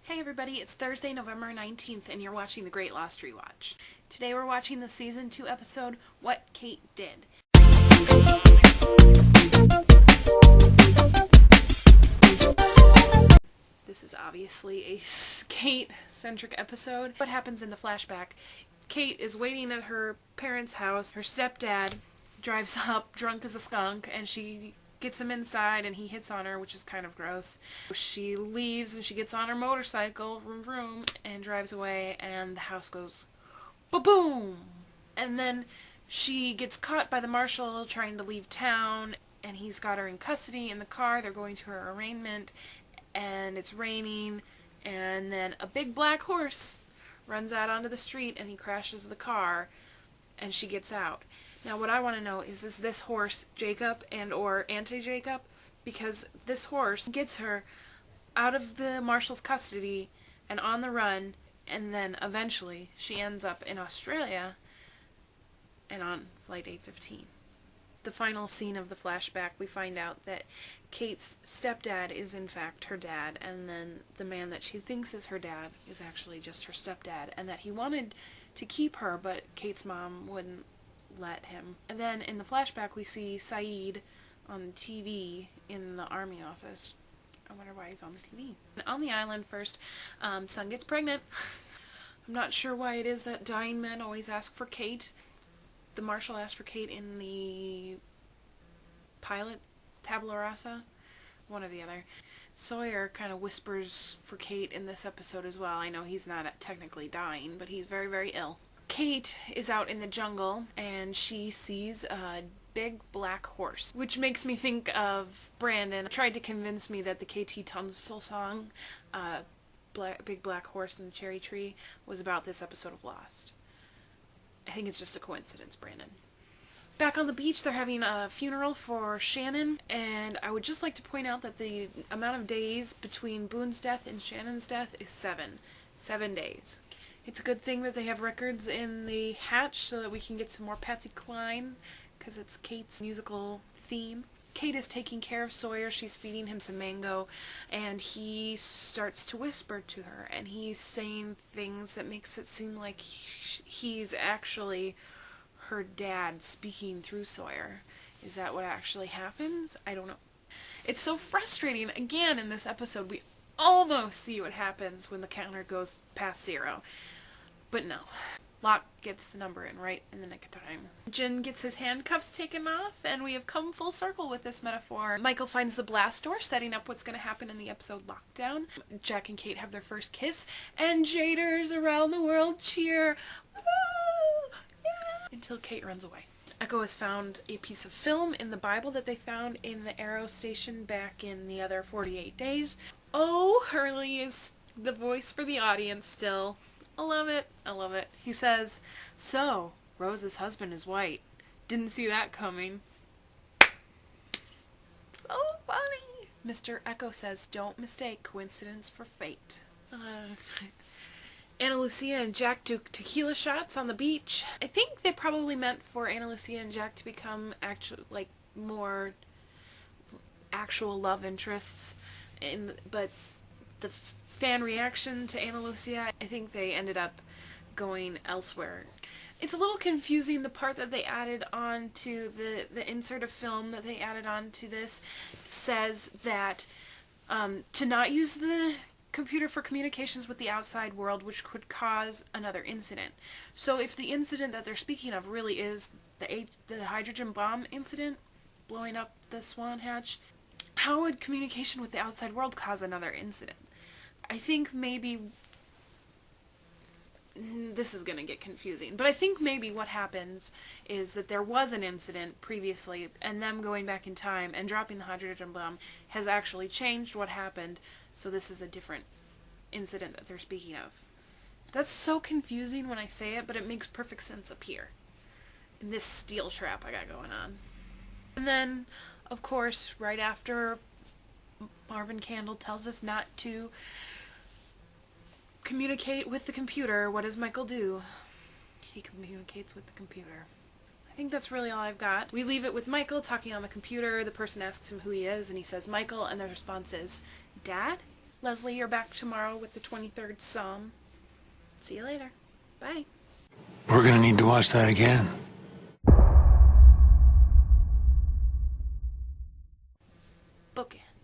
Hey everybody, it's Thursday, November 19th, and you're watching The Great Lost Rewatch. Today we're watching the Season 2 episode, What Kate Did. This is obviously a Kate-centric episode. What happens in the flashback? Kate is waiting at her parents' house. Her stepdad drives up, drunk as a skunk, and she gets him inside and he hits on her, which is kind of gross. She leaves and she gets on her motorcycle, vroom vroom, and drives away, and the house goes ba-boom! And then she gets caught by the marshal trying to leave town, and he's got her in custody in the car. They're going to her arraignment, and it's raining, and then a big black horse runs out onto the street and he crashes the car, and she gets out. Now what I want to know is this horse Jacob and or anti-Jacob? Because this horse gets her out of the marshal's custody and on the run, and then eventually she ends up in Australia and on Flight 815. The final scene of the flashback, we find out that Kate's stepdad is in fact her dad, and then the man that she thinks is her dad is actually just her stepdad, and that he wanted to keep her, but Kate's mom wouldn't let him. And then in the flashback we see Saeed on TV in the army office. I wonder why he's on the TV. And on the island first, Sun gets pregnant. I'm not sure why it is that dying men always ask for Kate. The marshal asked for Kate in the pilot, Tabula Rasa, one or the other. Sawyer kind of whispers for Kate in this episode as well. I know he's not technically dying, but he's very, very ill. Kate is out in the jungle and she sees a big black horse, which makes me think of Brandon. Tried to convince me that the KT Tunstall song, Big Black Horse and the Cherry Tree, was about this episode of Lost. I think it's just a coincidence, Brandon. Back on the beach, they're having a funeral for Shannon, and I would just like to point out that the amount of days between Boone's death and Shannon's death is 7. 7 days. It's a good thing that they have records in the hatch so that we can get some more Patsy Cline, because it's Kate's musical theme. Kate is taking care of Sawyer. She's feeding him some mango, and he starts to whisper to her, and he's saying things that makes it seem like he's actually her dad speaking through Sawyer. Is that what actually happens? I don't know. It's so frustrating. Again, in this episode, we almost see what happens when the counter goes past 0. But no. Locke gets the number in right in the nick of time. Jin gets his handcuffs taken off, and we have come full circle with this metaphor. Michael finds the blast door, setting up what's going to happen in the episode Lockdown. Jack and Kate have their first kiss, and Jaders around the world cheer. Woo! Yeah! Until Kate runs away. Echo has found a piece of film in the Bible that they found in the Arrow station back in the other 48 days. Oh, Hurley is the voice for the audience still. I love it. I love it. He says, "So, Rose's husband is white. Didn't see that coming." So funny. Mr. Echo says, "Don't mistake coincidence for fate." Ana Lucia and Jack do tequila shots on the beach. I think they probably meant for Ana Lucia and Jack to become more actual love interests, but the fan reaction to Ana Lucia, I think they ended up going elsewhere. It's a little confusing, the part that they added on to the insert of film that they added on to this says that to not use the computer for communications with the outside world, which could cause another incident. So if the incident that they're speaking of really is the hydrogen bomb incident, blowing up the Swan hatch, how would communication with the outside world cause another incident? I think maybe this is going to get confusing, but I think maybe what happens is that there was an incident previously, and them going back in time and dropping the hydrogen bomb has actually changed what happened, so this is a different incident that they're speaking of. That's so confusing when I say it, but it makes perfect sense up here, in this steel trap I got going on. And then, of course, right after Marvin Candle tells us not to communicate with the computer, what does Michael do? He communicates with the computer. I think that's really all I've got. We leave it with Michael talking on the computer. The person asks him who he is, and he says Michael, and the response is, "Dad?" Leslie, you're back tomorrow with the 23rd Psalm. See you later. Bye. We're gonna need to watch that again. Bookend.